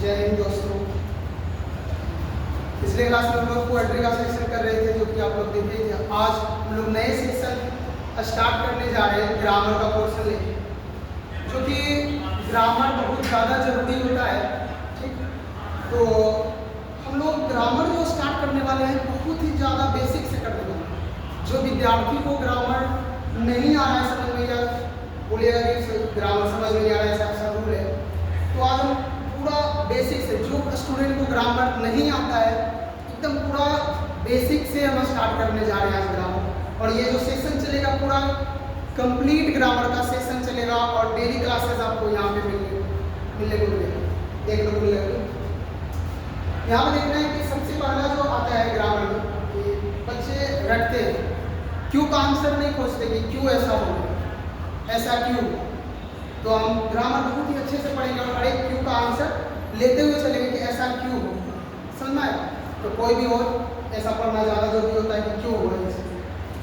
जय हिंद दोस्तों। पिछले क्लास में हम लोग पोएट्री का सेक्शन कर रहे थे, जो कि आप लोग देखे थे। आज हम लोग नए सेक्शन स्टार्ट करने जा रहे हैं, ग्रामर का पोर्शन लेके, जो कि ग्रामर बहुत ज़्यादा जरूरी होता है। ठीक, तो हम लोग ग्रामर जो स्टार्ट करने वाले हैं बहुत ही ज़्यादा बेसिक से करने वाले हैं। जो विद्यार्थी को ग्रामर नहीं आ रहा है समझ में, या बोलिएगा कि ग्रामर समझ में नहीं आ रहा है, ऐसा रूल है, तो आज हम पूरा बेसिक से, जो स्टूडेंट को ग्रामर नहीं आता है, एकदम पूरा बेसिक से हम स्टार्ट करने जा रहे हैं आज ग्रामर। और ये जो सेशन चलेगा पूरा कंप्लीट ग्रामर का सेशन चलेगा, और डेली क्लासेस आपको यहाँ पे मिलने को मिलेगा, देखने को मिलेगा। यहाँ पे देखना है कि सबसे पहला जो आता है ग्रामर में, कि बच्चे रटते हैं, क्यों का आंसर नहीं खोजते कि क्यों ऐसा हो, ऐसा क्यों। तो हम ग्रामर बहुत ही अच्छे से पढ़ेंगे और हर एक क्यों का आंसर लेते हुए चलेंगे कि ऐसा क्यों हो, समझना है। तो कोई भी और ऐसा पढ़ना ज़्यादा जरूरी होता है कि क्यों हो रहा है।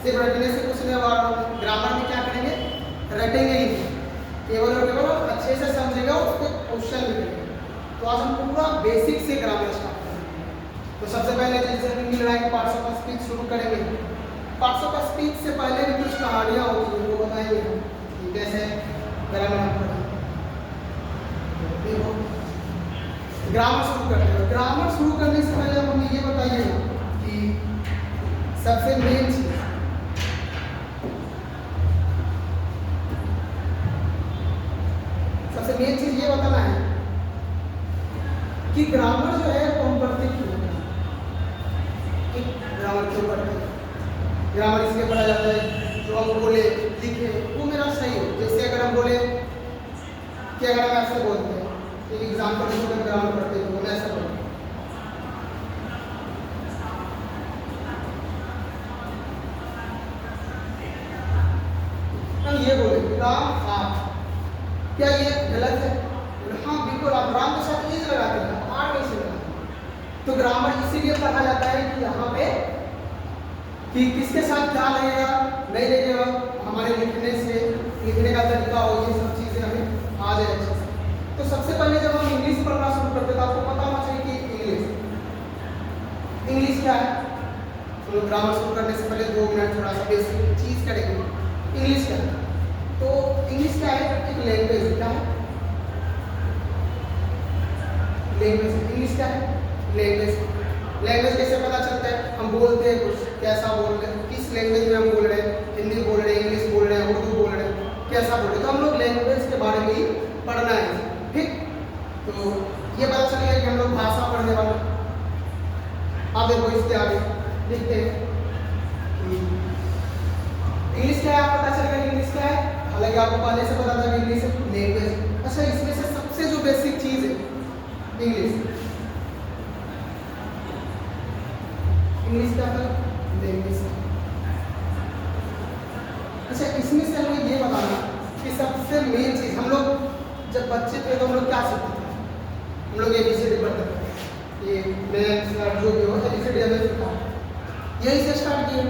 सिर्फ रटने से कुछ नहीं होगा। ग्रामर में क्या करेंगे, रटेंगे ही, केवल और केवल अच्छे से समझेगा, उस पर क्वेश्चन लिखेंगे। तो आज हम पूरा बेसिक से ग्रामर स्टार्ट करेंगे। तो सबसे पहले जैसे मिल रहा है कि पार्ट्स ऑफ स्पीच शुरू करेंगे। पार्ट्स ऑफ स्पीच से पहले भी कुछ कहानियाँ होती हैं, वो बताएंगे हम कैसे ग्रामर शुरू करते हैं। ग्रामर शुरू करने से पहले हमें ये बताइए कि सबसे मेन चीज, ये बताना है कि ग्रामर जो है वो हम पढ़ते क्यों हैं। ग्रामर क्यों पढ़ते हैं? ग्रामर इसलिए पढ़ा जाता है जो हम बोले लिखे वो मेरा सही हो। जैसे अगर हम बोले कि अगर हम ऐसे बोलते हैं, एक एग्जाम्पल देकर ग्रामर पढ़ते हैं, तो ऐसा बोलते हैं, हम ये बोले राम आप, क्या ये गलत है? हाँ बिल्कुल, आप राम के साथ इज लगाते हैं, आर कैसे लगाते? तो ग्रामर इसीलिए पढ़ा जाता है कि यहाँ पे कि किसके साथ क्या लगेगा नहीं लगेगा, हमारे लिखने का तरीका हो, ये सब चीज़ें हमें आ जाए अच्छे से। तो सबसे पहले जब हम इंग्लिश पढ़ना शुरू करते हैं तो आपको पता होना चाहिए कि इंग्लिश क्या है। तो ग्रामर शुरू करने से पहले 2 मिनट थोड़ा सा बेसिक चीज़ करेंगे। इंग्लिश क्या है? तो इंग्लिश क्या है? एक लैंग्वेज। क्या है? लैंग्वेज। इंग्लिश क्या है? लैंग्वेज। लैंग्वेज कैसे पता चलता है? हम बोलते हैं कुछ, कैसा बोल रहे हैं, किस लैंग्वेज में हम बोल रहे हैं, हिंदी बोल रहे हैं, इंग्लिश बोल रहे हैं, उर्दू बोल रहे हैं, कैसा बोल रहे हैं। तो हम लोग लैंग्वेज के बारे में ही पढ़ना है, ठीक। तो ये पता चल गया कि हम लोग भाषा पढ़ने वाले। अब देखो इसके आगे लिखते हैं इंग्लिश क्या है। आप पता चल गया इंग्लिश क्या है, हालांकि आपको पहले से पता था कि इंग्लिश लैंग्वेज। अच्छा, इसमें से सबसे जो बेसिक चीज़ है इंग्लिश क्या है? लैंग्वेज। अच्छा, इसमें से हमें ये बताना कि सबसे मेन चीज़, हम लोग जब बच्चे थे तो हम लोग क्या सीखते थे? हम लोग ABCD पढ़ते थे, ये मैथ्स जो भी हो ABCD हमें सीखा, यही से स्टार्ट किए।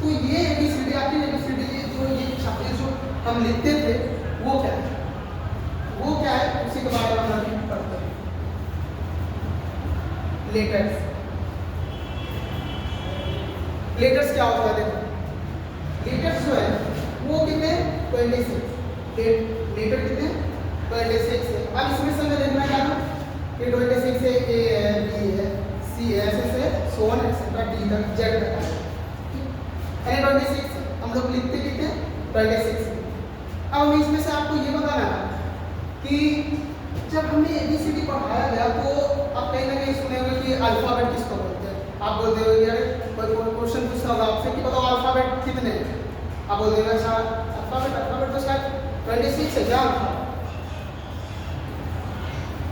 तो ये ABCD आखिर ABCD ये छात्र जो हम लिखते थे वो क्या है, उसी के बारे में हम पढ़ते हैं। लेटर्स। लेटर्स क्या होता है? देखो लेटर्स जो है वो कितने 26 लेटर कितने 26 है। अब इसमें से हमें देखना क्या है कि 26 से A है, B है, C है, ऐसे से so on एक्सेट्रा D तक Z तक है। यानी 26 हम लोग लिखते कितने 26। अब हमें इसमें से आपको ये बताना है कि जब हमें ABCD पढ़ाया गया तो आप कहीं ना कहीं सुने होंगे कि अल्फाबेट किसको बोलते हैं। आप बोलते हो यार, कोई क्वेश्चन पूछता होगा आपसे कि बताओ अल्फाबेट कितने हैं, आप बोलते हो अच्छा अल्फाबेट तो शायद 26 है। क्या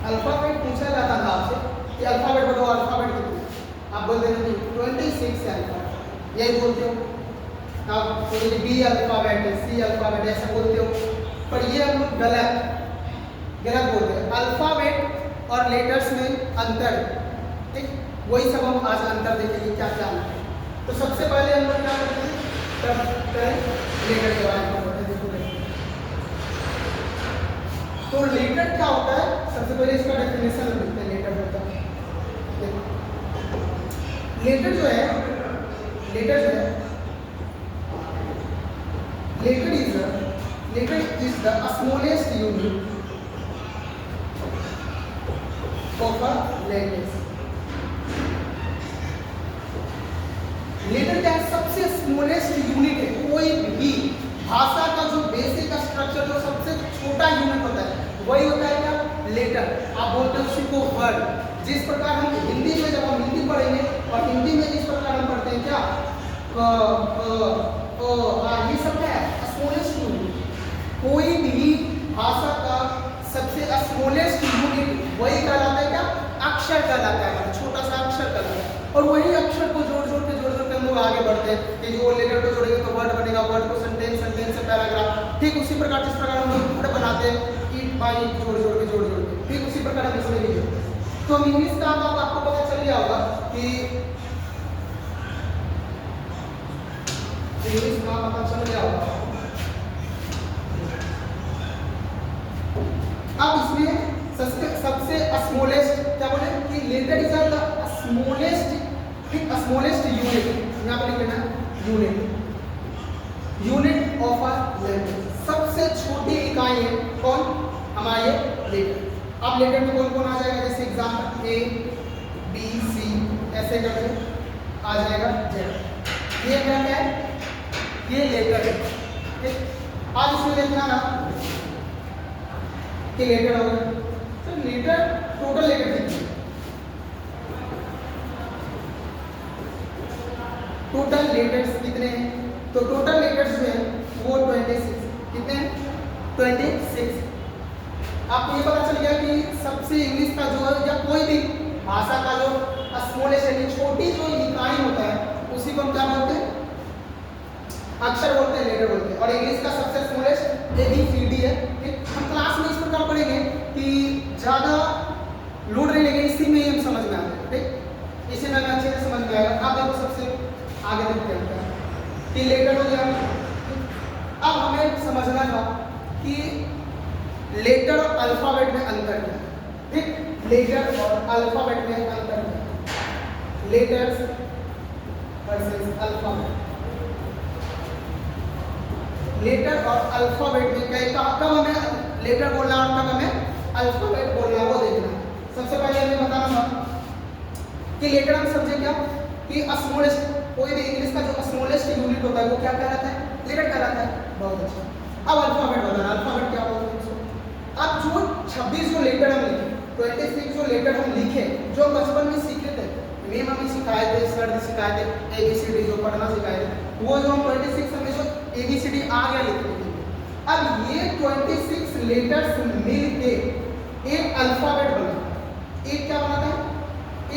अल्फाबेट पूछा जाता था आपसे कि अल्फाबेट बताओ, अल्फाबेट कितने, आप बोलते हो 26 है अल्फाबेट, यही बोलते हो। आप बोलते B अल्फाबेट है, C अल्फाबेट, ऐसा बोलते हो। पर ये हम लोग गलत बोलते हैं। अल्फाबेट और लेटर्स में अंतर, ठीक, वही सब हम आज अंतर देखेंगे क्या क्या अंतर है। तो सबसे पहले हम लोग क्या करते हैं, लेटर के बारे में पढ़ते हैं। तो लेटर क्या होता है? सबसे पहले इसका डेफिनेशन लिखते हैं। लेटर जो है letter is the smallest unit of a language. Letter क्या है? सबसे स्मॉलेस्ट यूनिट है। कोई भी भाषा का जो बेसिक स्ट्रक्चर, जो सबसे छोटा यूनिट होता है, वही होता है क्या? लेटर। आप बोलते हो उसी को वर्ड। जिस प्रकार हम हिंदी में, जब हम हिंदी पढ़ेंगे और हिंदी में जिस प्रकार हम पढ़ते हैं क्या, ये सब क्या है? Smallest unit. कोई भी भाषा का सबसे स्मॉलेस्ट यूनिट वही कहलाता है क्या? अक्षर कहलाता है, छोटा सा अक्षर कहलाता है। और वही अक्षर को जोड़ जोड़ के हम लोग आगे बढ़ते हैं कि जो लेटर को जोड़ेंगे तो वर्ड बनेगा, वर्ड को सेंटेंस, सेंटेंस से पैराग्राफ। ठीक उसी प्रकार जिस प्रकार हम लोग वर्ड बनाते हैं ईट बाई जोड़ जोड़ के, ठीक उसी प्रकार हम इसमें भी। तो हम इंग्लिश का आपको पता चल गया होगा कि इंग्लिश का पता चल गया होगा। अब इसमें सबसे स्मॉलेस्ट क्या बोले कि letter is the smallest unit. यहाँ पर लिखना यूनिट ऑफ अ लैंग्वेज। सबसे छोटी इकाई है कौन? हमारे लेटर। अब लेटर में कौन कौन आ जाएगा? जैसे एग्जाम्पल A B C ऐसे करके आ जाएगा Z। ये क्या है? ये लेटर है। ठीक, आज इसमें देखना ना कि लेटर हो गया। तो लेटर, टोटल लेटर कितने? टोटल लेटर्स कितने हैं? तो टोटल लेटर्स जो है वो 26। कितने हैं? 26। आपको ये पता चल गया कि सबसे इंग्लिश का जो है या कोई भी भाषा का जो स्मॉलेस्ट यानी छोटी जो इकाई होता है उसी को हम क्या बोलते हैं? अक्षर बोलते हैं, लेटर बोलते हैं। और इंग्लिश का सबसे स्मॉलेस्ट ABCD है। ठीक, हम क्लास में इस प्रकार पढ़ेंगे कि ज़्यादा लोड नहीं लेंगे, इसी में ही हम समझ में आते हैं। ठीक, इसी में हमें अच्छे से समझ में आएगा। आप देखो सबसे आगे देखते हैं कि लेटर हो गया। अब हमें समझना था कि लेटर और अल्फाबेट में अंतर क्या है। ठीक, लेटर और अल्फाबेट में अंतर क्या है? Letters versus alphabet. लेटर और अल्फाबेट में कब हमें लेटर बोलना है और कब हमें अल्फाबेट बोलना है वो देखना है। सबसे पहले हमें बताना था कि लेटर हम समझे क्या कि स्मॉलेस्ट, कोई भी इंग्लिश का जो स्मॉलेस्ट यूनिट होता है वो क्या कहलाता है? लेटर कहलाता है। बहुत अच्छा। अब अल्फाबेट बताना, अल्फाबेट क्या बोलते हैं? अब जो 26 जो लेटर हम लिखे, 26 जो लेटर हम लिखे, जो बचपन में सीखे थे, मैम हमें सिखाए थे, सर ने सिखाए थे, ABCD जो पढ़ना सिखाए थे, वो जो हम 26 हमें जो ABCD आ गया लिखने के लिए। अब ये 26 लेटर्स मिल के एक अल्फाबेट बना। एक क्या बनाता है?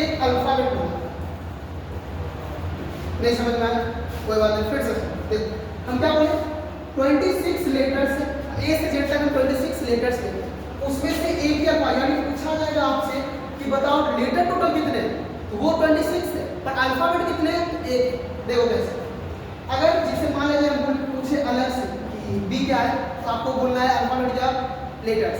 एक अल्फाबेट बनाता है। नहीं समझ में आया? कोई बात नहीं, फिर से देखो हम क्या बोले? 26 लेटर्स, A से Z तक हम 26 लेटर्स लेते हैं, उसमें से एक या यानी पूछा जाएगा आपसे कि बताओ लेटर टोटल कितने हैं, तो वो 26 है, पर अल्फाबेट कितने हैं? एक। देखो कैसे, अगर जिसे मान लीजिए हम पूछे अलग से कि B क्या है, तो आपको बोलना है अल्फाबेट या लेटर्स।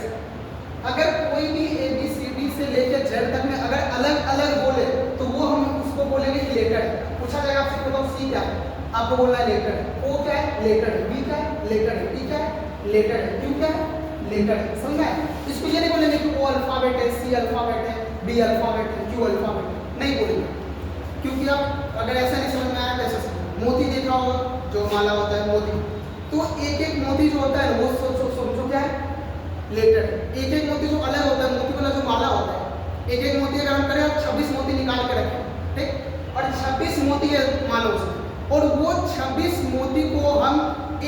अगर कोई भी ABCD से लेकर Z तक में अगर अलग अलग बोले तो वो हम उसको बोलेंगे लेटर है। पूछा जाएगा आपसे बताओ C क्या है, आपको बोलना है लेटर है। O क्या है? लेटर है। B क्या है? लेटर है। T क्या है? लेटर है। Q क्या है? लेटर है। समझा है? इसको ये नहीं बोलेंगे कि O अल्फाबेट है, C अल्फाबेट है, B अल्फाबेट है, Q अल्फाबेट है, नहीं बोलेंगे। क्योंकि आप अगर ऐसा नहीं समझ में आया कैसे मोती देखा होगा, जो माला होता है मोती, तो एक एक मोती जो होता है वो समझो क्या है? लेटर। एक एक मोती जो अलग होता है, मोती वाला जो माला होता है, एक एक मोती अगर हम करें 26 मोती निकाल के रखें, ठीक, और 26 मोती है मान लो उसमें, और वो 26 मोती को हम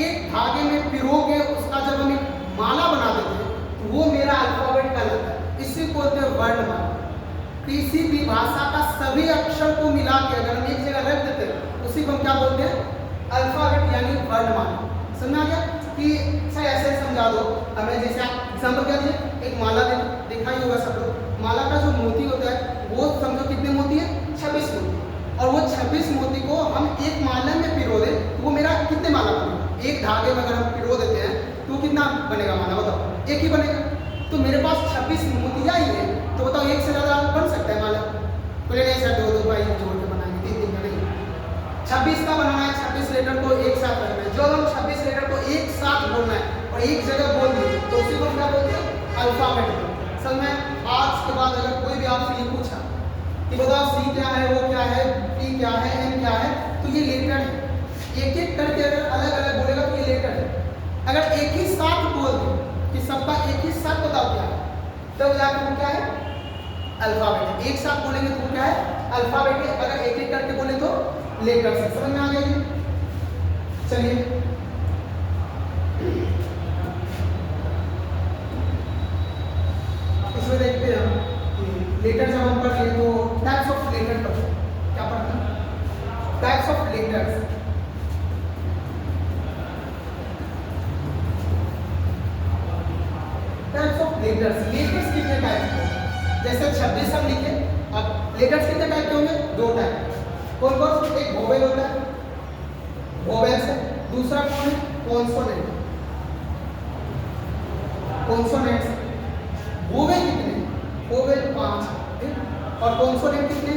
एक धागे में पिरो के उसका जब हम एक माला बना देते हैं तो वो मेरा अल्फाबेट कहलाता है। इसी को बोलते हैं वर्णमाला। किसी भी भाषा का सभी अक्षर को मिला के अगर हम एक जगह रख देते हैं उसी को हम क्या बोलते हैं? अल्फाबेट यानी वर्णमाला। समझ आ गया कि सर ऐसे समझा दो हमें, जैसे आप एग्जाम्पल क्या दिए, एक माला देखा ही होगा सब लोग, माला का जो मोती होता है वो समझो कितने मोती है? 26 मोती, और वो 26 मोती को हम एक माला में पिरो दें तो वो मेरा कितने माला बनेगा? एक धागे में अगर हम पिरो देते हैं तो कितना बनेगा माला? बताओ, एक ही बनेगा। तो मेरे पास 26 मोतियाँ ही है, तो बताओ एक से ज़्यादा बन सकता है माला? बोले नहीं सर, दो भाई जोड़ के बनाएंगे, 26 का बनाना है, 26 लेटर को एक साथ रखना है। जो हम 26 लेटर को एक साथ बोलना है और एक जगह बोल दिए तो उसी को हम क्या बोलते हैं? अल्फाबेट। असल में आज के बाद अगर कोई भी आपसे ये पूछा कि बताओ सी क्या है, वो क्या है, पी क्या है, एम क्या है, तो ये लेटर है। एक एक करके अगर अलग अलग बोलेगा तो ये लेटर है। अगर एक ही साथ बोल दे कि सबका एक ही साथ बताओ क्या है, तब जाकर वो क्या है? अल्फाबेट है। एक साथ बोलेंगे तो क्या है? अल्फाबेट है। अगर एक एक करके बोले तो लेटर से। समझ में आ गया? चलिए इसमें देखते हैं हम लेटर जब हम पढ़ लिए तो टाइप्स ऑफ लेटर पढ़ते हैं। क्या पढ़ते हैं? Types of letters. Types of letters. Letters कितने टाइप के हैं? जैसे 26 हम लिखे, अब लेटर्स कितने टाइप के होंगे? 2 टाइप। कौन कौन? एक वोवेल होता है, वोवेल्स है। दूसरा कौन है? कॉन्सोनेंट। कॉन्सोनेंट्स। वोवेल कितने? वोवेल 5 है और कॉन्सोनेंट कितने?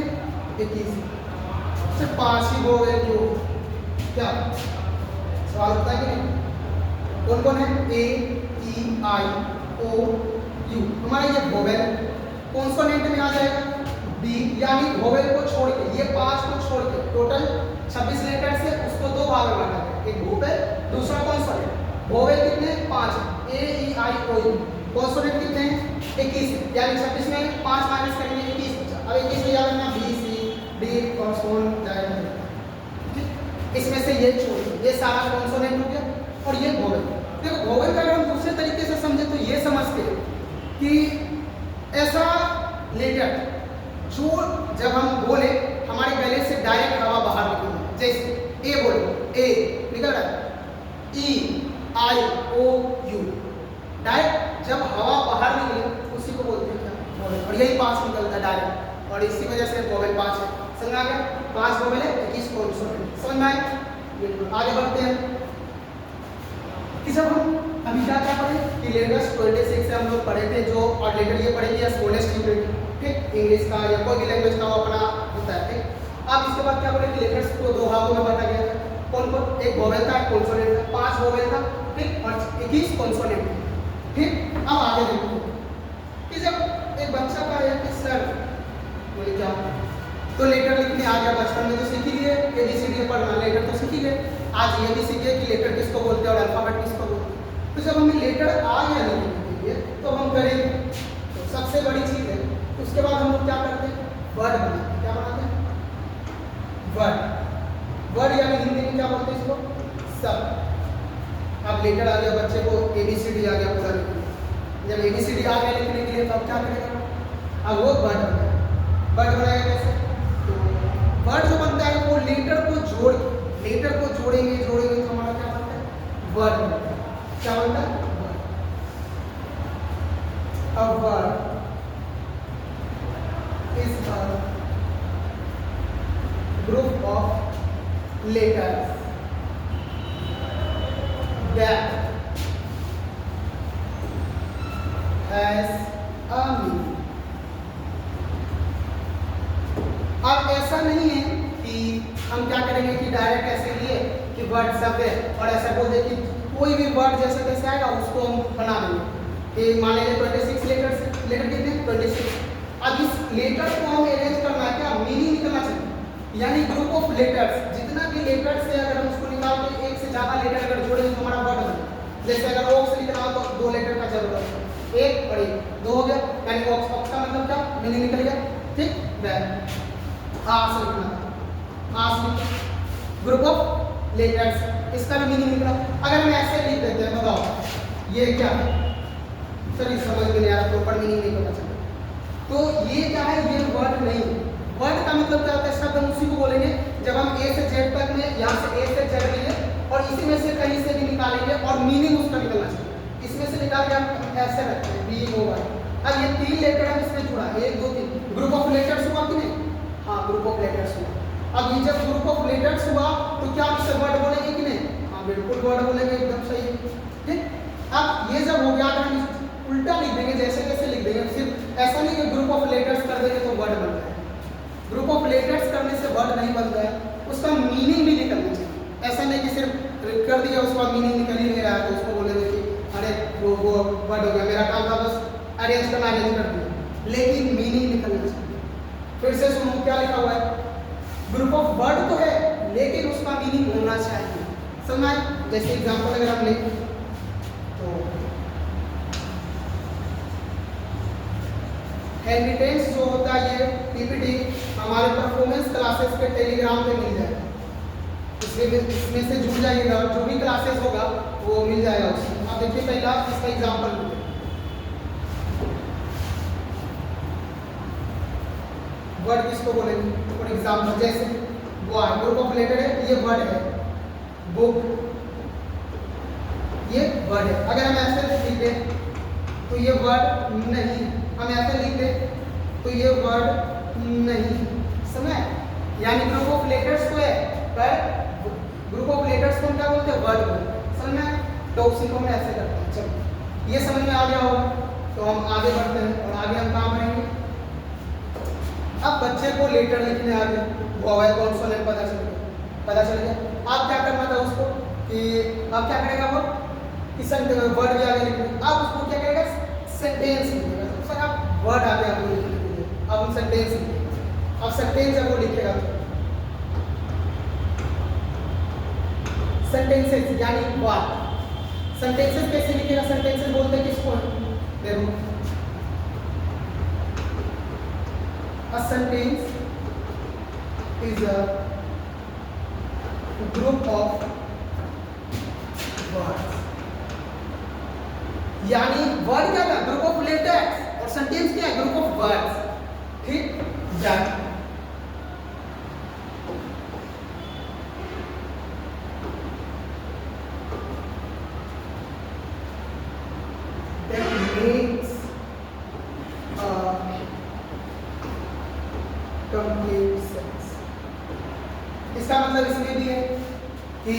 21। सिर्फ 5 ही वोवेल जो क्या सवाल होता है कि नहीं? कौन कौन है? ए, ई, आई, ओ, यू। हमारा ये वोवेल। कॉन्सोनेंट में आ जाएगा बी, यानी वोवेल को छोड़ के, ये 5 को छोड़ के टोटल 26 लेटर से उसको 2 भाग में बांटा है। एक वोवेल, दूसरा कॉन्सोनेंट। वोवेल कितने? 5, ए, ई, आई, ओ, यू। कॉन्सोनेंट कितने हैं? 21, यानी 26 में 5 माइनस करेंगे 21 बचा। अब 21 में याद रखना बी, सी, डी और सो ऑन जाएगा। इसमें से ये छोड़, ये सारा कॉन्सोनेंट हो गया और ये वोवेल। देखो वोवेल का अगर हम दूसरे तरीके से समझे तो ये समझते हैं कि ऐसा लेटर जो जब हम बोले हमारे गले से डायरेक्ट हवा बाहर निकले। जैसे ए बोलो, ए निकल रहा है, ई, आई, ओ, यू। डायरेक्ट जब हवा बाहर निकले उसी को बोलते हैं क्या? वोवेल। और यही 5 निकलता है डायरेक्ट और इसी वजह से वोवेल 5 है। समझ आ गया? 5 वोवेल है, 21 कॉन्सोनेंट। समझ में आए? बिल्कुल। आगे बढ़ते हैं कि जब हम अभी क्या पढ़े कि लेटर्स 26 से हम लोग पढ़े थे जो, और लेटर ये पढ़े कि स्मॉलेस्ट यूनिट, ठीक, इंग्लिश का या कोई भी लैंग्वेज का वो अपना होता है। ठीक, अब इसके बाद क्या बोले कि लेटर्स को 2 भागों में बांटा गया था। कौन कौन? एक वोवेल था, एक कॉन्सोनेंट था। 5 वोवेल था, ठीक, और 21 कॉन्सोनेंट। ठीक, अब आगे देखो कि जब एक बच्चा का एक सर बोले क्या तो लेटर लिखने आ गया। बचपन में तो सीख ही लिए ABCD पढ़ना, लेटर तो सीख ही गए। आज ये भी सीखे कि लेटर किसको बोलते हैं और अल्फाबेट किसको बोलते हैं। तो जब हमें लेटर आ गया लिखने के लिए तो हम करेंगे तो सबसे बड़ी चीज़ है, उसके बाद हम लोग क्या करते हैं? वर्ड बनाते हैं। क्या बनाते हैं? वर्ड। वर्ड यानी हिंदी में क्या बोलते हैं इसको? शब्द। अब लेटर आ गया, बच्चे को ABCD आ गया पूरा लिखने। जब ABCD आ गया लिखने के लिए तो अब क्या करेगा? अब वो वर्ड बनाएगा। वर्ड बनाएगा कैसे? तो वर्ड जो बनता है वो लेटर को जोड़, लेटर को जोड़ेंगे जोड़ेंगे तो हमारा क्या बनता है? वर्ड बनता है। क्या बनता है? A word is a group of letters that has a meaning. अब ऐसा नहीं है कि हम क्या करेंगे कि डायरेक्ट ऐसे लिए कि वर्ड शब्द है और ऐसा बोल दे कि कोई भी वर्ड जैसे कैसे आएगा उसको हम बना देंगे कि मान लीजिए 26 लेटर कितने? 26। अब इस लेटर को हम अरेंज करना है, क्या मीनिंग निकलना चाहिए, यानी ग्रुप ऑफ लेटर्स। जितना भी लेटर्स है अगर हम उसको निकाल के एक से ज़्यादा लेटर अगर जोड़ेंगे तो हमारा वर्ड बने। जैसे अगर ऑक्स लिखना हो तो 2 लेटर का जरूरत है, एक और एक 2 हो गया, यानी ऑक्स। ऑक्स का मतलब क्या? मीनिंग निकल गया। ठीक, वह आस लिखना, आस ग्रुप ऑफ लेटर्स, इसका भी मीनिंग निकला। अगर हम ऐसे लिख देते हैं, बताओ ये क्या है? चलिए समझ में नहीं आ रहा, प्रॉपर मीनिंग नहीं पता चला तो ये क्या है? ये वर्ड नहीं। वर्ड का मतलब क्या होता है? शब्द हम उसी को बोलेंगे जब हम A से Z तक में, यहाँ से A से Z लिए और इसी में से कहीं से भी निकालेंगे और मीनिंग उसका निकलना चाहिए। इसमें से निकाल के हम ऐसे रखते हैं BOY। अब ये 3 लेटर हम इसमें जुड़ा, 1 2 3, ग्रुप ऑफ लेटर्स हुआ कि नहीं? हाँ, ग्रुप ऑफ लेटर्स हुआ। अब ये जब ग्रुप ऑफ लेटर्स हुआ तो क्या हम इसे वर्ड बोलेंगे कि नहीं? हाँ, बिल्कुल वर्ड बोलेंगे, एकदम सही। ठीक, अब ये जब हो गया तो हम उल्टा लिख देंगे, जैसे कैसे लिख देंगे। सिर्फ ऐसा नहीं कि ग्रुप ऑफ लेटर्स कर देंगे तो वर्ड बन जाए। ग्रुप ऑफ लेटर्स करने से वर्ड नहीं बनता है। उसका मीनिंग भी निकलना चाहिए। ऐसा नहीं कि सिर्फ कर दिया उसका मीनिंग निकल ही नहीं रहा है तो उसको बोलेंगे कि अरे वो वर्ड हो गया, मेरा काम था बस अरेंज करना, अरेंज कर दिया, लेकिन मीनिंग निकलना चाहिए। फिर से सुनो क्या लिखा हुआ है, ग्रुप ऑफ वर्ड तो है लेकिन उसका मीनिंग होना चाहिए। समझ आए? जैसे एग्जांपल अगर हम लें तो हेरिटेज जो होता है ये पीपीटी हमारे परफॉर्मेंस क्लासेस के टेलीग्राम पे मिल जाएगा, इसमें से जुड़ जाइएगा, जो भी क्लासेस होगा वो मिल जाएगा उसमें। आप देखिए पहला इसका एग्जांपल वर्ड किसको बोलेंगे, फॉर एग्जांपल जैसे बॉय ग्रुप ऑफ लेटर है, ये वर्ड है, बुक ये वर्ड है। अगर हम ऐसे लिख दें तो ये वर्ड नहीं, हम ऐसे लिख दें तो ये वर्ड नहीं। समझ? यानी ग्रुप ऑफ लेटर्स को है पर ग्रुप ऑफ लेटर्स को हम क्या बोलते हैं, वर्ड बोलते हैं। समझ में? तो उसी को हम ऐसे करते हैं। चलो ये समझ में आ गया होगा तो हम आगे बढ़ते हैं और आगे हम काम करेंगे। अब बच्चे को लेटर लिखने आ गए, वोवेल कॉन्सोनेंट पता चल गया। आप क्या करना था उसको कि अब क्या करेगा वो कि वर्ड भी आगे लिखने, अब उसको क्या करेगा सेंटेंस लिखेगा। सर आप वर्ड आगे आपको लिखने के लिए, अब हम सेंटेंस लिखेंगे। अब सेंटेंस जब वो लिखेगा सेंटेंसेस यानी बात, सेंटेंसेस कैसे लिखेगा, सेंटेंसेस बोलते हैं किसको, देखो a sentence is a group of words, यानी वर्ड क्या था, ग्रुप ऑफ लेटर्स, और सेंटेंस क्या है, ग्रुप ऑफ वर्ड्स। ठीक, जान इसका मतलब इसमें भी है कि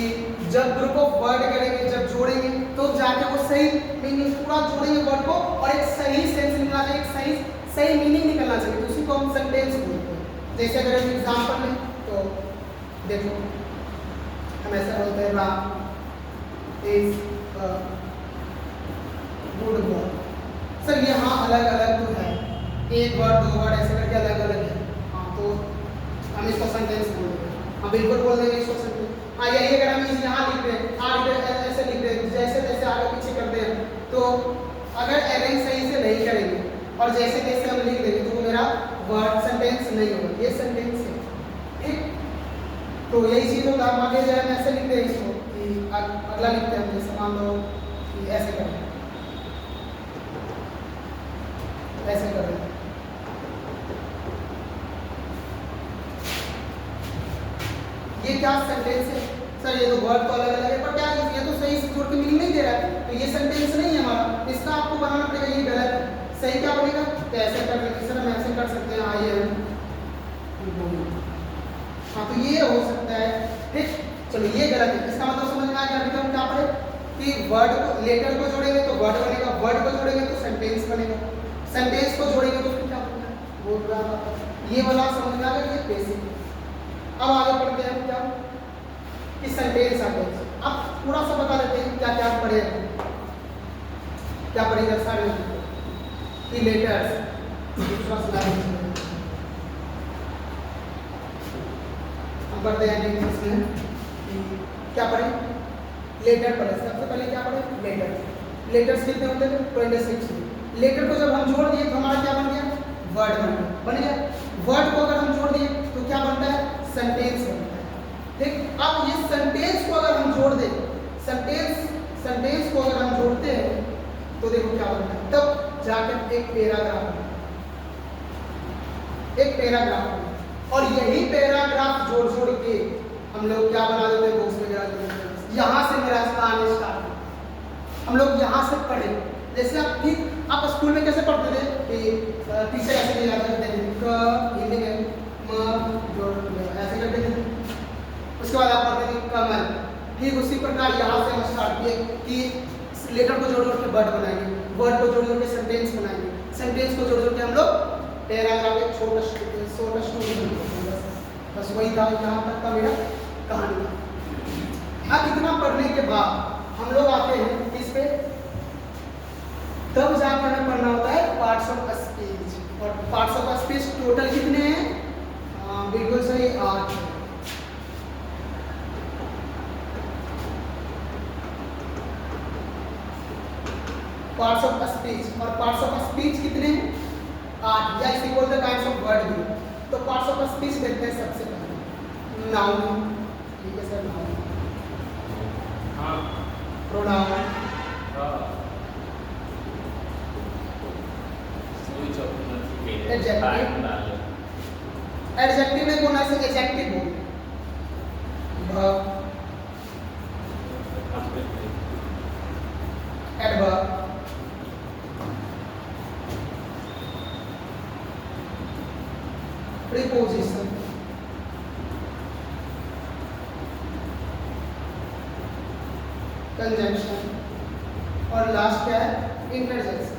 जब ग्रुप ऑफ वर्ड करेंगे, जब जोड़ेंगे तो जाके वो सही मीनिंग पूरा जोड़ेंगे वर्ड को और एक सही सेंस निकलना चाहिए, एक सही मीनिंग निकलना चाहिए, तो उसी को हम सेंटेंस बोलते हैं। जैसे अगर हम एग्जांपल लें तो देखो हम ऐसा बोलते हैं Ram is a good boy. Sir यहाँ अलग अलग तो है, एक वर्ड दो वर्ड ऐसे करके अलग अलग है, हाँ तो हम इसको सेंटेंस बोल देंगे। हाँ बिल्कुल बोल देंगे इसको सेंटेंस। हाँ यही अगर हम इस यहाँ लिख रहे हैं, ऐसे लिख रहे हैं, जैसे जैसे आगे पीछे करते हैं, तो अगर अरेंज सही से नहीं करेंगे और जैसे जैसे हम लिख देंगे तो वो मेरा वर्ड सेंटेंस नहीं होगा, ये सेंटेंस है। ठीक, तो यही चीज़ होता है। हम आगे जो है ऐसे लिखते हैं इसको कि अगला लिखते हैं, जैसे मान लो कि ऐसे करें, ऐसे कर रहे हैं, ये क्या सेंटेंस है, सर ये तो वर्ड तो अलग अलग है पर क्या ये तो सही से जोड़ के मीनिंग नहीं दे रहा है, तो ये सेंटेंस नहीं है हमारा, इसका आपको बनाना पड़ेगा, ये गलत है। सही क्या बनेगा, तो ऐसे कर लेंगे, सर हम ऐसे कर सकते हैं, आई एम, हाँ तो ये हो सकता है। ठीक, चलो ये गलत है, इसका मतलब समझ में आ गया। अभी हम क्या पढ़े कि वर्ड को लेटर को जोड़ेंगे तो वर्ड बनेगा, वर्ड को जोड़ेंगे तो सेंटेंस बनेगा, सेंटेंस को जोड़ेंगे तो फिर क्या बनेगा, वो ये वाला समझ में आ गया, ये बेसिक। अब आगे पढ़ते हैं क्या कि सेंटेंस आ गया। अब थोड़ा सा बता देते हैं क्या क्या पढ़े, क्या पढ़ेगा सारे कि लेटर्स, दूसरा स्लाइड हम पढ़ते हैं इसमें क्या पढ़े, लेटर पढ़े। सबसे पहले क्या पढ़े, लेटर। लेटर्स कितने होते हैं, 26। लेटर को जब हम जोड़ दिए तो हमारा क्या बन गया, वर्ड बन गया। वर्ड को अगर हम जोड़ दिए तो क्या बनता है, सेंटेंस बनता है। ठीक, अब ये सेंटेंस को अगर हम जोड़ दें, सेंटेंस को अगर हम जोड़ते हैं तो देखो क्या बनता है, तब जाकर एक पैराग्राफ, और यही पैराग्राफ जोड़ जोड़ के हम लोग क्या बना देते हैं, बुक्स वगैरह। यहाँ से मेरा कहानी स्टार्ट, हम लोग यहाँ से पढ़े। जैसे आप ठीक आप स्कूल में कैसे पढ़ते थे कि टीचर ऐसे नहीं जाते थे, हिंदी में ऐसे करते थे, उसके बाद आप पढ़ते थे कमल। ठीक उसी प्रकार यहाँ से हम स्टार्ट किए कि लेटर को जोड़ जोड़ के वर्ड बनाएंगे, वर्ड को जोड़ जोड़ के सेंटेंस बनाएंगे, सेंटेंस को जोड़ जोड़ के हम लोग पैराग्राफ एक छोटा स्टोरी बनाएंगे। बस वही था, यहाँ तक का मेरा कहानी था। अब इतना पढ़ने के बाद हम लोग आते हैं किस पे, तब जाकर हमें पढ़ना होता है पार्ट्स ऑफ स्पीच। और पार्ट्स ऑफ स्पीच टोटल कितने हैं? बिल्कुल सही, 8। पार्ट्स ऑफ स्पीच, और पार्ट्स ऑफ स्पीच कितने हैं? 8, या इसी बोलते काइंड्स ऑफ वर्ड भी। तो पार्ट्स ऑफ स्पीच देखते हैं सबसे पहले नाउन। ठीक है sir, noun, pronoun, adjective, adjective में बोलना है एडजेक्टिव बोल, वर्ब, एडवर्ब, प्रीपोजिशन, कंजंक्शन, और लास्ट क्या है? इंटरजेक्शन।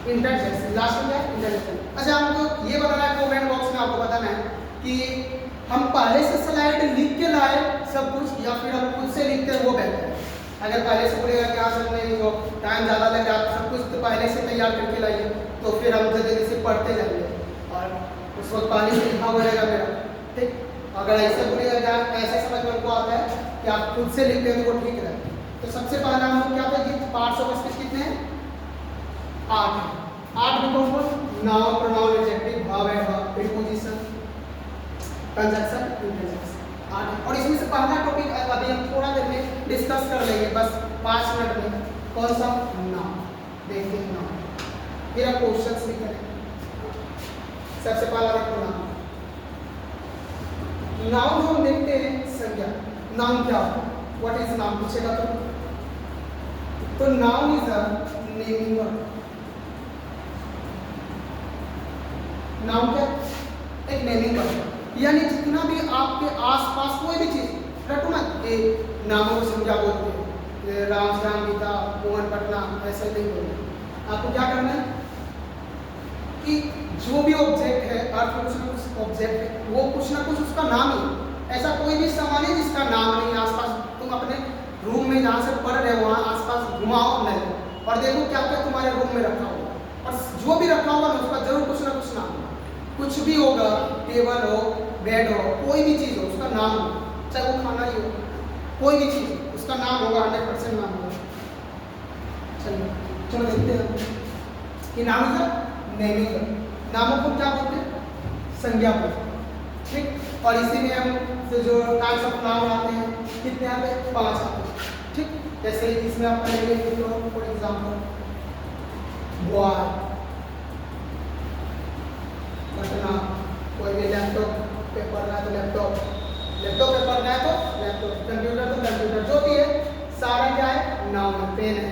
इंटरजेक्शन लास्ट में क्या है? इंटरजेक्शन। अच्छा, हमको ये बताना है, कमेंट बॉक्स में आपको बताना है कि हम पहले से स्लाइड लिख के लाए सब कुछ, या फिर हम खुद से लिखते हैं वो बेहतर है। अगर पहले से बोलेगा कि हाँ सर नहीं, जो टाइम ज़्यादा लग रहा है, सब कुछ तो पहले से तैयार करके लाइए, तो फिर हम जल्दी से पढ़ते जाएंगे और उस वक्त पहले से लिखा हुआ रहेगा मेरा। ठीक, अगर ऐसे बोलेगा कि ऐसे समझ में हमको आता है कि आप खुद से लिखते हैं तो वो ठीक रहे। तो सबसे पहला हम लोग क्या था कि पार्ट्स ऑफ स्पीच कितने हैं? 8 है। 8 में कौन कौन? Noun, pronoun, adjective, verb, adverb, preposition, conjunction, interjection, 8 है। और इसमें से पहला टॉपिक अभी हम थोड़ा देर में डिस्कस कर लेंगे, बस 5 मिनट में। कौन सा? नाउन। देखते हैं नाउन, फिर हम क्वेश्चंस भी करेंगे। सबसे पहला देखो नाउन। नाउन जो हम देखते हैं संज्ञा। नाउन क्या होता है? व्हाट इज नाउन पूछेगा तो noun is a naming word. Noun क्या? एक नेमिंग वर्ड, यानी जितना भी आपके आसपास कोई भी चीज रटो ना, ये नामों को संज्ञा बोलते हैं। राम, श्याम, गीता, मोहन, पटना, ऐसे नहीं बोलते। आपको क्या करना है कि जो भी ऑब्जेक्ट है, अर्थ में कुछ ना कुछ ऑब्जेक्ट है, वो कुछ ना कुछ उसका नाम ही। ऐसा कोई भी सामान है जिसका नाम नहीं है आसपास। तुम अपने रूम में जहाँ से पढ़ रहे हो वहाँ आसपास घुमाओ नहीं, और देखो क्या क्या तुम्हारे रूम में रखा होगा, और जो भी रखा होगा ना उसका जरूर कुछ ना कुछ नाम होगा। कुछ भी होगा, टेबल हो, बेड हो, कोई भी चीज़ हो उसका नाम हो, चाहे वो खाना ही हो, कोई भी चीज़ उसका नाम होगा, 100% नाम होगा। चलो चलो देखते हैं कि नाम का नेमिंग वर्ड। नामों को क्या बोलते हैं? संज्ञा बोलते हैं। ठीक, और इसी में हम से जो टाइप्स ऑफ नाउन आते हैं कितने आते हैं? 5 आते हैं। ठीक, जैसे इसमें आप पढ़ेंगे फॉर एग्जाम्पल बॉय, पटना, कोई भी लैपटॉप पे पढ़ रहा है तो लैपटॉप, लैपटॉप पे पढ़ रहा है तो लैपटॉप, कंप्यूटर तो कंप्यूटर, जो भी है सारा क्या है? नाउन है। पेन है,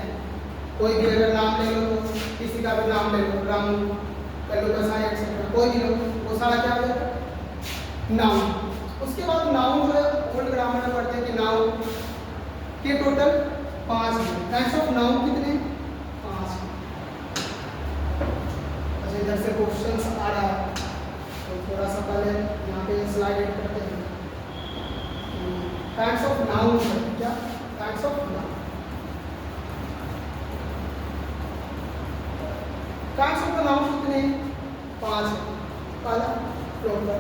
कोई भी अगर नाम ले लो तो किसी का भी नाम ले लो, रामू, कल्लू, सारे एक्सेट्रा, कोई भी लो, वो सारा क्या हो जाता है? नाउन। उसके बाद नाउन जो है ओल्ड ग्रामर में पढ़ते हैं कि नाउन के टोटल 5 हैं। टाइप्स ऑफ नाउन कितने? 5। अच्छा, इधर से क्वेश्चंस आ रहा है तो थोड़ा सा पहले यहाँ पे स्लाइड एड करते हैं। टाइप्स ऑफ नाउन क्या? Types of noun, types of noun कितने? 5 है। पहला प्रॉपर,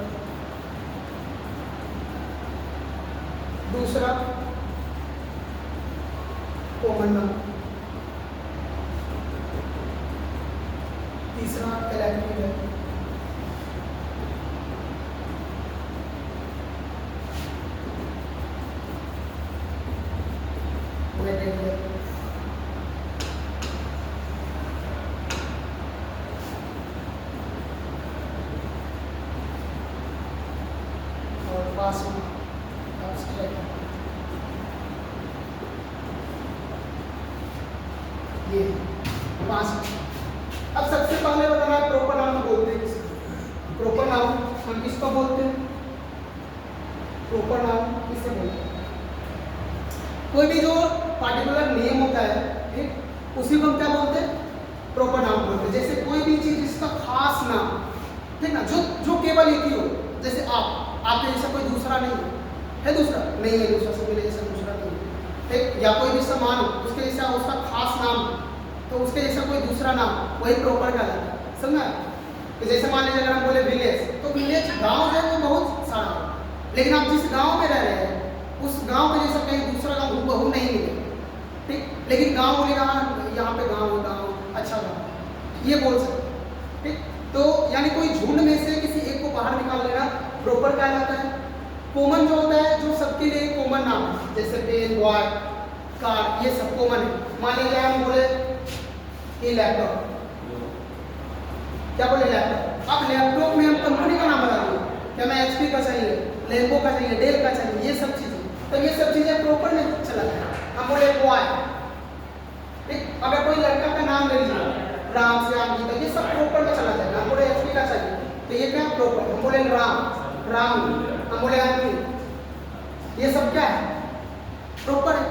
दूसरा कॉमन नाउन, तीसरा कलेक्टिव है, वेटेड है, और पांचवा एब्स्ट्रैक्ट। ये 5। अब सबसे पहले बताना है प्रॉपर नाउन बोलते हैं किसको? प्रॉपर नाउन हम किसको बोलते हैं? प्रॉपर नाउन किसे बोलते हैं? कोई भी जो पार्टिकुलर नेम होता है, ठीक, उसी को हम क्या बोलते हैं, प्रॉपर नाउन बोलते हैं। जैसे कोई भी चीज जिसका खास नाम, ठीक ना, जो केवल एक ही हो, जैसे आपके जैसा कोई दूसरा नहीं है, दूसरा नहीं है, दूसरा सबके जैसा दूसरा नहीं है, ठीक, या कोई भी सामान हो उसके जैसा उसका खास नाम, तो उसके जैसा कोई दूसरा नाम, वही प्रॉपर कहलाता है, समझा। तो जैसे मान लीजिए अगर हम बोले विलेज, तो विलेज गांव जो है वो बहुत सारा है, लेकिन आप जिस गांव में रह रहे हैं उस गांव के जैसा कहीं दूसरा गांव हूबहू नहीं मिलेगा, ठीक, लेकिन गांव बोलेगा यहाँ पे गांव अच्छा गांव, ये बोल सकते, ठीक। तो यानी कोई झुंड में से किसी एक को बाहर निकाल लेना प्रॉपर कहलाता है। कॉमन जो होता है, जो सबके लिए कॉमन नाम है, जैसे पेन, बॉय, कार, ये सब कॉमन है। मान लीजिए हम बोले कि लैपटॉप, क्या बोले लैपटॉप, अब लैपटॉप में हम कंपनी का नाम बता देंगे, क्या मैं HP का चाहिए, लेनोवो का चाहिए, डेल का चाहिए, ये सब चीजें, तो ये सब चीजें प्रॉपर में चला जाए। हम बोले बॉय, ठीक, अगर कोई लड़का का नाम ले लीजिए, राम, श्याम, गीता, ये सब प्रॉपर में चला जाएगा। हम बोले HP का चाहिए, तो ये क्या प्रॉपर, हम बोले राम, हम बोले आदमी, ये सब क्या है, प्रॉपर है।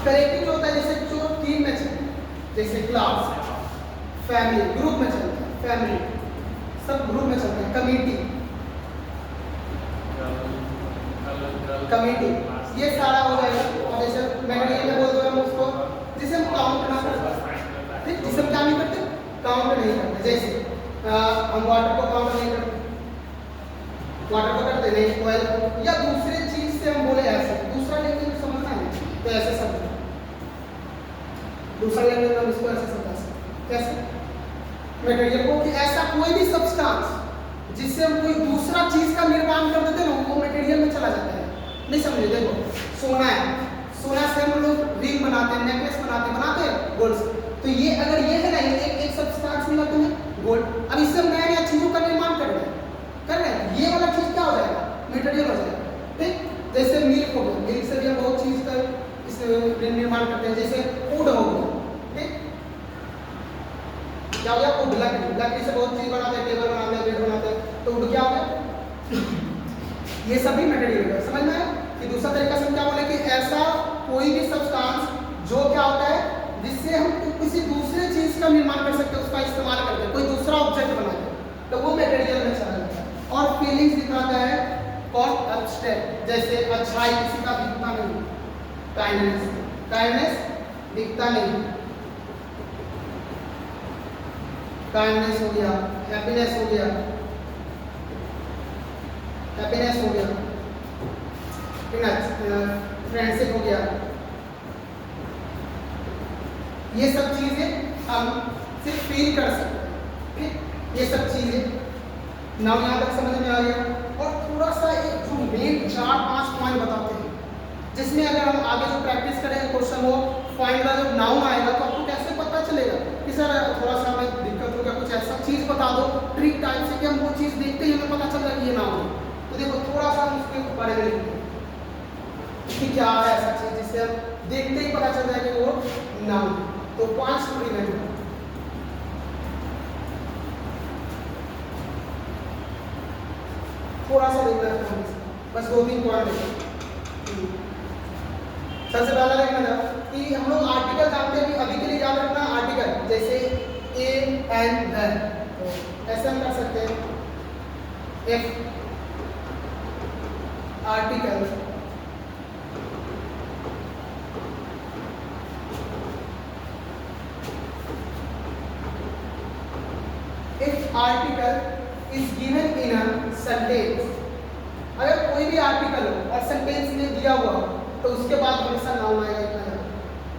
करेक्टिव जो होता है, जैसे जो टीम में चलता है, जैसे क्लास, फैमिली, ग्रुप में चलता है, फैमिली सब ग्रुप में चलता है, कमिटी, ये सारा हो जाएगा। और जैसे मैंने में बोल दो हम उसको, जिसे हम काउंट ना करते, ठीक, जिसे हम क्या नहीं करते, काउंट नहीं करते। जैसे हम वाटर को काउंट नहीं करते, वाटर को करते नहीं, ऑयल या दूसरे चीज से हम बोले ऐसे, दूसरा लैंग्वेज समझना है तो ऐसे समझना, दूसरा लैंग्वेज हम इसको ऐसे समझा सकते, कैसे, मटेरियल को, कि ऐसा कोई भी सब्सटेंस जिससे हम कोई दूसरा चीज का निर्माण कर देते ना, वो मटेरियल में चला जाता है। नहीं समझे, देखो सोना है, सोना से हम लोग रिंग बनाते हैं, नेकलेस बनाते हैं गोल्ड से, तो ये अगर ये है ना, एक सब्सटेंस मिला तुम्हें गोल्ड, अब इससे हम नया चीजों का निर्माण कर रहे हैं, ये वाला चीज क्या हो जाएगा, मटेरियल हो जाएगा, ठीक। जैसे मिल्क हो गया, मिल्क से भी हम बहुत चीज का इस निर्माण करते हैं, जैसे वुड हो गया, ठीक, क्या हो गया वुड, लकड़ी से बहुत चीज बनाते हैं, टेबल बनाते हैं, बेड बनाते हैं, तो वुड क्या हो गया, ये सभी मटेरियल है। समझ में आया कि दूसरा तरीका से हम क्या बोले कि ऐसा कोई भी सब्सटेंस जो क्या होता है, जिससे हम किसी दूसरे चीज का निर्माण कर सकते हैं, उसका इस्तेमाल करते हैं, कोई दूसरा ऑब्जेक्ट बनाते हैं, तो वो मटेरियल में चला जाता है। और फीलिंग्स दिखाता है कौन, एब्स्ट्रैक्ट, जैसे अच्छाई किसी का दिखता नहीं, काइंडनेस दिखता नहीं, काइंडनेस हो गया, हैप्पीनेस हो गया, ठीक है, फ्रेंडशिप हो गया, ये सब चीजें हम सिर्फ फील कर सकते हैं, ठीक, ये सब चीजें नाम यहाँ तक समझ में आ गया। और थोड़ा सा एक जो मेन 4-5 पॉइंट बताते हैं, जिसमें अगर हम आगे जो प्रैक्टिस करेंगे क्वेश्चन वो पॉइंट का जब नाउन आएगा तो आपको कैसे पता चलेगा कि सर थोड़ा सा हमें दिक्कत होगा, कुछ ऐसा चीज बता दो ट्रिक टाइप से कि हम वो चीज देखते ही हमें पता चल रहा है कि ये नाउन है। तो देखो थोड़ा सा हम उसके बारे में लिखते हैं कि क्या है ऐसा चीज जिससे हम देखते ही पता चल जाए कि वो नाउन है। तो 5 स्टूडेंट थोड़ा सा देखना है, बस 2-3 पॉइंट है। सबसे पहला देखना था कि हम लोग आर्टिकल जानते हैं, अभी के लिए याद रखना आर्टिकल, जैसे ए एंड द, तो ऐसे हम कर सकते हैं F article if article is given in a sentence, अगर कोई भी आर्टिकल हो और सेंटेंस में दिया हुआ हो तो उसके बाद हमेशा नाउन आएगा। इतना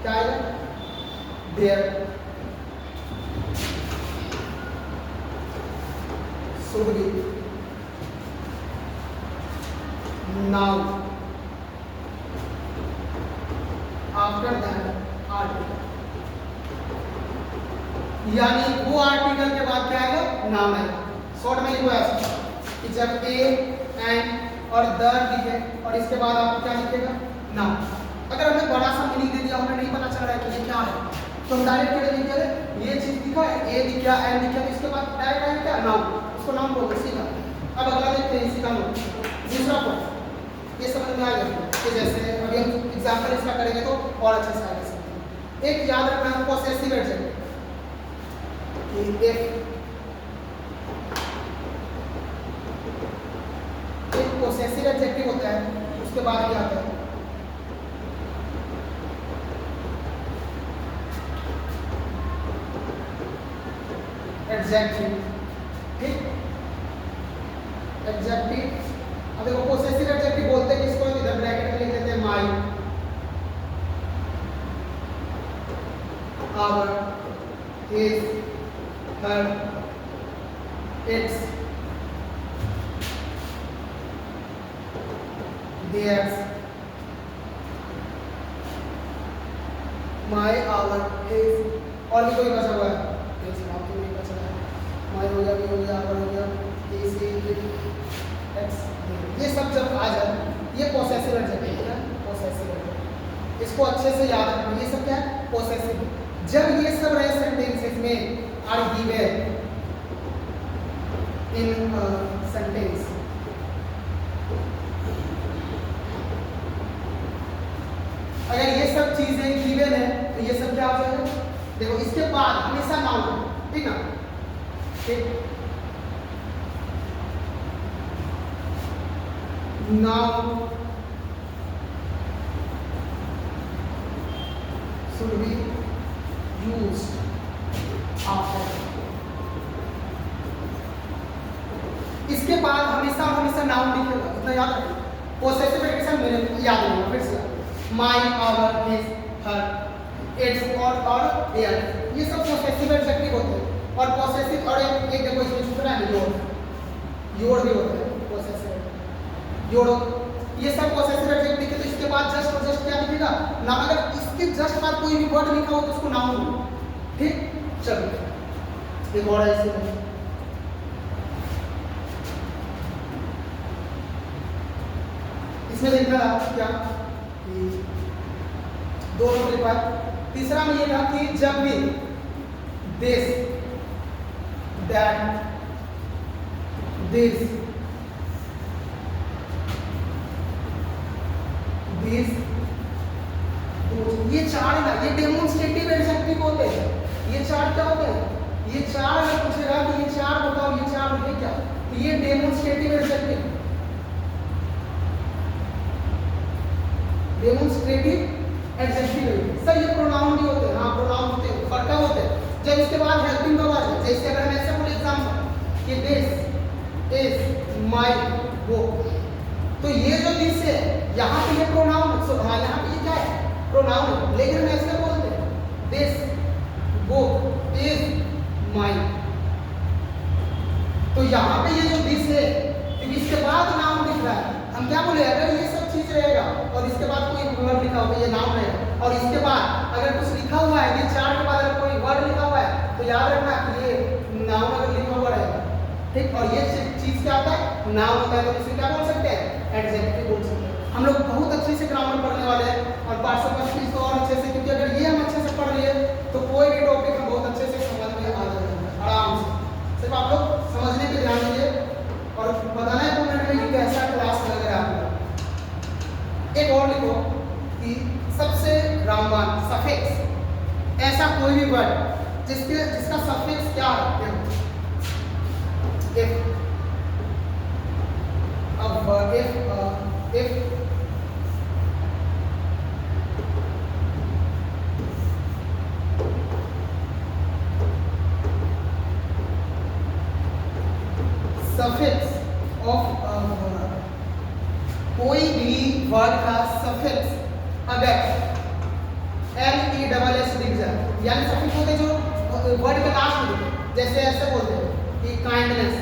क्या आएगा, there should be noun after that article, यानी वो आर्टिकल के बाद क्या आएगा, नाउन आएगा। शॉर्ट में लिखो ऐसा कि जब ए एंड और द दिखे और इसके बाद आपको क्या लिखेगा, नाउन। अगर हमें बड़ा सा मीनिंग दे दिया, हमें नहीं पता चल रहा है कि ये क्या है, तो हम डायरेक्ट क्या लिख रहे, ये चीज दिखा है, ए दिख गया, एंड दिख गया, तो इसके बाद डायरेक्ट आएगा क्या, नाउन, उसको नाउन बोलते हैं सीधा। अब अगला देखते हैं इसी का दूसरा पॉइंट, ये समझ में आ गया कि जैसे अभी हम एग्जाम्पल इसका करेंगे तो और अच्छे से आगे सकते हैं। एक याद रखना पॉसेसिव एडजेक्टिव कि एक पॉसेसिव एडजेक्टिव होता है, उसके बाद क्या आता है एडजेक्टिव। ठीक, एडजेक्टिव। अब देखो पॉसेसिव एडजेक्टिव बोलते हैं किसको, इधर ब्रैकेट में लिख देते हैं my, our, his, her, its, theirs, my, our, his, और भी कोई बचा हुआ है? नहीं बचा है। my हो गया, भी हो गया, our हो गया, his, x, ये सब जब आ जाए ये पॉसेसिव एडजेक्टिव है। पॉसेसिव एडजेक्टिव, इसको अच्छे से याद रखना। ये सब क्या है? पॉसेसिव। जब ये सब रहे सेंटेंसेस में आर गिवन इन सेंटेंस, अगर ये सब चीजें गिवन है तो ये सब क्या हो जाएगा? देखो इसके बाद हमेशा नाउन है, ठीक है? ठीक, noun should be used after, इसके बाद हमेशा नाउन लिखेगा, इतना याद रखना। पॉसेसिव एडजेक्टिव मेरे याद रखना फिर से, my, our, his, her, its और देयर, ये सब पॉसेसिव एडजेक्टिव होते हैं। और पॉसेसिव और एक देखो इसमें छूट रहा है योर भी होता है पॉसेसिव योर, ये सब पॉसेसिव एडजेक्टिव है। तो इसके बाद जस्ट क्या लिखेगा? ना, अगर इसके जस्ट बाद कोई भी वर्ड लिखा हो तो उसको नाउन। ठीक, चलो एक और ऐसे इसमें लिखना क्या कि दोनों के बाद। तीसरा में ये था कि जब भी दिस, दैट, दिस, ये चार ना, ये डेमोन्स्ट्रेटिव एडजेक्टिव होते हैं। ये चार क्या होते हैं? ये चार अगर पूछेगा कि ये चार बताओ, ये चार है क्या, तो ये demonstrative adjective, demonstrative adjective. Sir ये प्रोनाउन भी होते हैं, हाँ प्रोनाउन होते हैं, पर कब होते हैं? जब इसके बाद हेल्पिंग वर्ब आ जाए। जैसे अगर हम ऐसे बोले एग्जांपल कि दिस इज माय बुक, तो ये जो दिस है यहाँ पे ये प्रोनाउन, हाँ यहाँ पे ये क्या है? प्रोनाउन है। लेकिन हम ऐसे बोलते हैं दिस बुक इज माय, तो यहाँ पे ये जो दिस है, क्योंकि इसके बाद नाउन दिख रहा है, हम क्या बोले? अगर ये सब चीज रहेगा और इसके बाद कोई वर्ड लिखा होगा, ये नाउन रहेगा। और इसके बाद अगर कुछ लिखा हुआ है, ये चार के बाद अगर कोई वर्ड लिखा हुआ है, तो याद रखना कि ये नाउन अगर लिखा हुआ रहेगा। ठीक, और ये चीज क्या होता है? नाउन होता है। तो इसे क्या बोल सकते हैं? एडजेक्टिव बोल सकते हैं। हम लोग बहुत अच्छे से ग्रामर पढ़ने वाले हैं और पार्ट्स को और अच्छे से, क्योंकि अगर ये हम अच्छे से पढ़ लिए तो कोई भी टॉपिक हम बहुत अच्छे से समझ में आ जाएगा आराम से। सिर्फ आप लोग समझने पे ध्यान दीजिए और बताना है कमेंट में कि कैसा क्लास लग रहा है आपको। एक और लिखो कि सबसे रामबान सफिक्स, ऐसा कोई भी वर्ड जिसका सफिक्स क्या है? if suffix of कोई भी वर्ड का सफिक्स अगर LESS दिख जाए, यानी सफिक्स होते जो वर्ड के लास्ट में दिखे, जैसे ऐसे बोलते हैं कि काइंडनेस,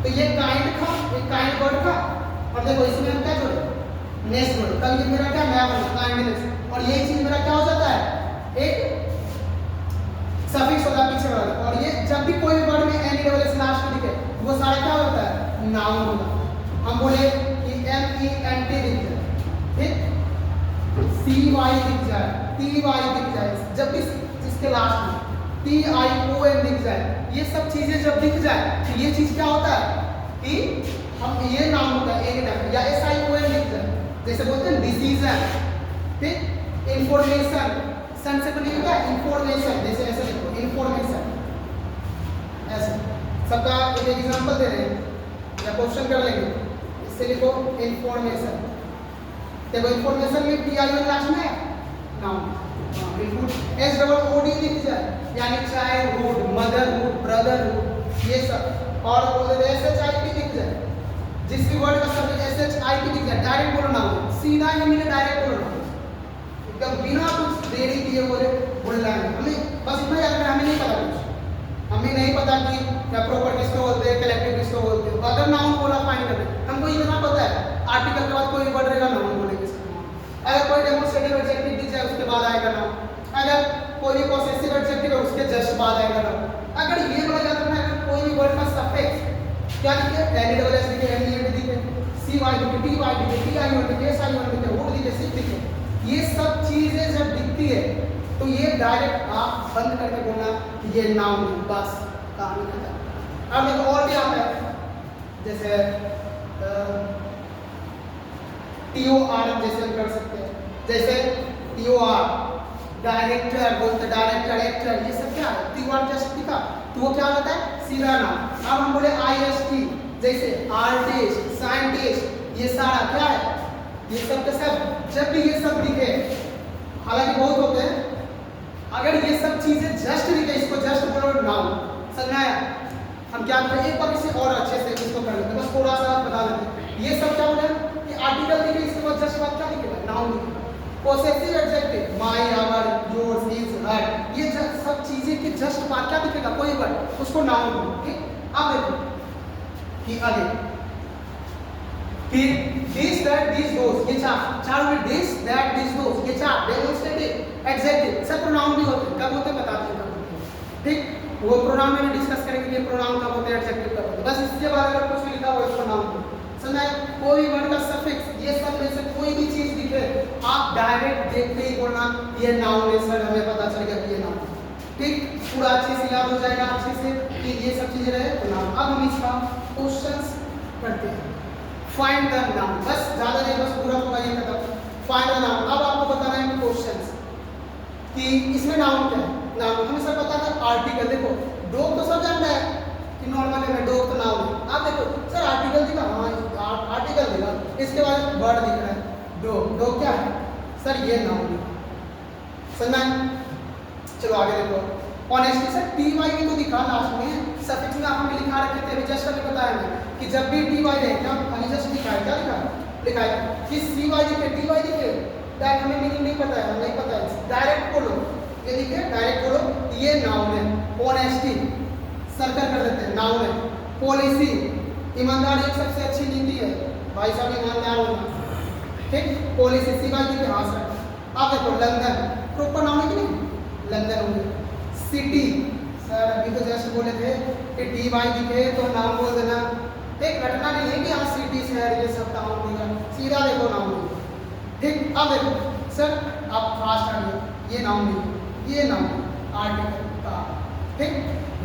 तो ये काइंड था, एक काइंड वर्ड था, और देखो इसमें हम क्या जोड़े? नेस वर्ड। कल ये मेरा क्या नया वर्ड काइंडनेस, और ये चीज मेरा क्या हो जाता है? एक सफिक्स होता है पीछे वाला। और ये जब भी कोई वर्ड में LESS लास्ट में दिखे, वो सारा क्या होता है? नाउन होता है। हम बोले कि MENT दिख जाए, ठीक, CY दिख जाए, TY दिख जाए, जब भी इसके लास्ट में TION दिख जाए, ये सब चीजें जब दिख जाए तो ये चीज क्या होता है कि हम ये नाम होता है एक टाइप, या SION दिख जाए, जैसे बोलते हैं डिसीजन, ठीक, इंफॉर्मेशन, सन से बनेगा क्या, इंफॉर्मेशन, जैसे ऐसे लिखो इंफॉर्मेशन, ऐसे सबका एक एग्जांपल दे रहे हैं या क्वेश्चन कर लेंगे, इससे लिखो इंफॉर्मेशन। देखो इंफॉर्मेशन में टी आई लास्ट में नाउन, बिल्कुल एस डबल ओ डी लिख जाए, यानी चाइल्डहुड, मदरहुड, ब्रदरहुड, ये सब। और बोल दे एस एच आई पी लिख जाए, जिस भी वर्ड का subject S H I P लिख जाए, डायरेक्ट बोलो नाउन, सीधा ही मिले डायरेक्ट बोलो नाउन, एकदम बिना कुछ देरी किए बोले बोलना है हमें, बस इतना याद रखना, हमें नहीं पता कुछ, हमें नहीं पता कि क्या प्रॉपर किसको बोलते हैं, कलेक्टिव किसको बोलते हैं, अगर नाउन बोला फाइन कर, हमको इतना पता है आर्टिकल के बाद कोई वर्ड रहेगा नाउन बोलेंगे, अगर कोई डेमोंस्ट्रेटिव एडजेक्टिव दिख जाए उसके बाद आएगा नाउन, अगर कोई भी पॉसेसिव एडजेक्टिव है उसके जस्ट बाद आएगा नाउन। अगर ये बोला जाता है अगर कोई भी वर्ड का सफिक्स क्या दिखे, एन डबल एस दिखे, एन ई एन दिखे, सी वाई दिखे, टी वाई दिखे, टी आई वन दिखे, एस आई वन दिखे, वुड दिखे, सिक दिखे, ये सब चीजें जब दिखती है तो ये डायरेक्ट आप बंद करके बोलना कि ये नाउन है, बस कहानी खत्म। अब एक और भी आता है, जैसे TOR जैसे हम कर सकते हैं, जैसे TOR डायरेक्टर बोलते, डायरेक्टर, एक्टर, ये सब क्या है, TOR जस्ट लिखा तो वो क्या होता है, सीधा नाम। अब हम बोले IST, जैसे आर्टिस्ट, साइंटिस्ट, ये सारा क्या है, ये सब के सब, जब भी ये सब दिखे, हालांकि बहुत होते हैं, अगर ये सब चीजें जस्ट दिखे, इसको जस्ट बोलो नाउन, समझ आया। हम क्या करें, एक बार इसे और अच्छे से इसको कर लेते हैं, बस थोड़ा सा बता देते, ये सब क्या बोले कि आर्टिकल दिखे, इसके बाद जस्ट बाद क्या दिखेगा, नाउन दिखेगा। Possessive adjective my, our, yours, his, her, ये सब चीजें के जस्ट बाद क्या दिखेगा, कोई वर्ड, उसको नाउन बोलो, ठीक। अब देखो कि आगे फिर दिस दैट दिस दोस, ये चार में दिस दैट दिस दोस, ये चार डेमोंस्ट्रेटिव एडजेक्टिव सब प्रोनाउन भी होते हैं, कब होते हैं बताते हैं कब होते हैं, ठीक। वो प्रोनाउन में भी डिस्कस करेंगे कि प्रोनाउन कब होते हैं, एडजेक्टिव कब होते हैं, बस इसके बाद अगर कुछ लिखा हुआ है उसको नाउन बोलो, समझ। कोई वर्ड का सफिक्स, ये सब में से कोई भी चीज दिखे, आप डायरेक्ट देखते ही बोलना ये नाउन है सर, हमें पता चल गया कि ये नाउन, ठीक। पूरा अच्छे से याद हो जाएगा अच्छे से कि ये सब चीजें रहे तो नाउन। अब हम इसका क्वेश्चंस करते हैं, फाइंड द नाउन, बस ज्यादा नहीं, बस पूरा होगा ये खत्म, फाइंड द नाउन। अब आपको बताना है कि क्वेश्चंस कि इसमें नाउन क्या है, नाउन हमें सब पता है, आर्टिकल देखो, डॉग तो सब जानता है कि नॉर्मल है, डॉग तो नाउन है, आप देखो सर आर्टिकल दिखा, हाँ आर्टिकल दिखा, इसके बाद वर्ड दिख रहा है डॉग, डॉग क्या है सर, ये नाउन है, समझना। चलो आगे देखो, ऑनेस्टली सर टी वाई भी तो दिखा लास्ट में, सफिक्स में आपने लिखा रखे थे, अभी जस्ट अभी बताया मैं कि जब भी टी वाई रहे, क्या अभी जस्ट लिखा है, क्या लिखा है कि सी वाई दिखे, टी वाई दिखे, दैट हमें मीनिंग नहीं पता है, नहीं पता है, डायरेक्ट बोलो, ये दिखे डायरेक्ट बोलो ये नाउन है। ऑनेस्टी सर्कल कर देते हैं, नाउन है। पॉलिसी, ईमानदारी एक सबसे अच्छी नीति है, भाई साहब ईमानदार होना, ठीक। पॉलिसी सी वाई दिखे, हाँ सर। अब देखो लंदन, प्रॉपर नाउन है कि नहीं, लंदन हो गया। सिटी, सर अभी तो जस्ट बोले थे कि टी वाई दिखे तो नाउन बोल देना, एक घटना नहीं है कि हाँ सिटी शहर ये सब नाउन देगा, सीधा देखो नाउन, ठीक। अब देखो सर आप फास्ट आइए, ये नाउन नहीं, ये नाउन आर्टिकल का, ठीक।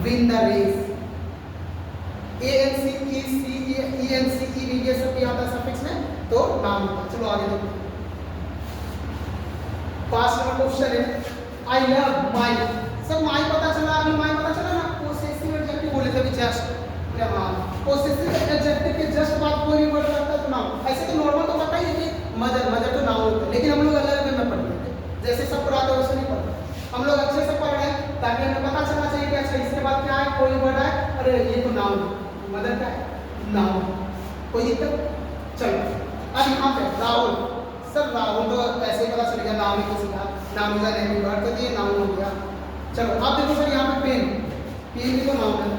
विन द रेस, ANCECENCE ये सब भी आता है सफिक्स में, तो नाउन होता है। चलो आगे देखो, पांच नंबर क्वेश्चन है, I love my, sir my पता चला, अभी माई पता चला ना, पॉसेसिव एडजेक्टिव बोले थे अभी जस्ट, हाँ पॉसेसिव एडजेक्टिव के जस्ट बाद कोई भी वर्ड लगता है तो नाउन। ऐसे तो नॉर्मल तो पता ही है कि मदर, मदर तो नाउन होता है, लेकिन हम लोग अलग अलग में पढ़ते हैं, जैसे सब पढ़ाते हैं वैसे नहीं पढ़ते, हम लोग अच्छे से पढ़ रहे हैं ताकि हमें पता चलना चाहिए कि अच्छा इसके बाद क्या है, कोई वर्ड है, अरे ये तो नाउन है, मदर क्या है, नाउन, कोई दिक्कत। चलो अब यहाँ पे राहुल, सर राहुल तो ऐसे ही पता चल गया, नाउन है किसी का, noun is a name word, तो ये नाउन हो गया। चलो अब देखो सर यहाँ पे पेन, पेन भी तो नाउन है,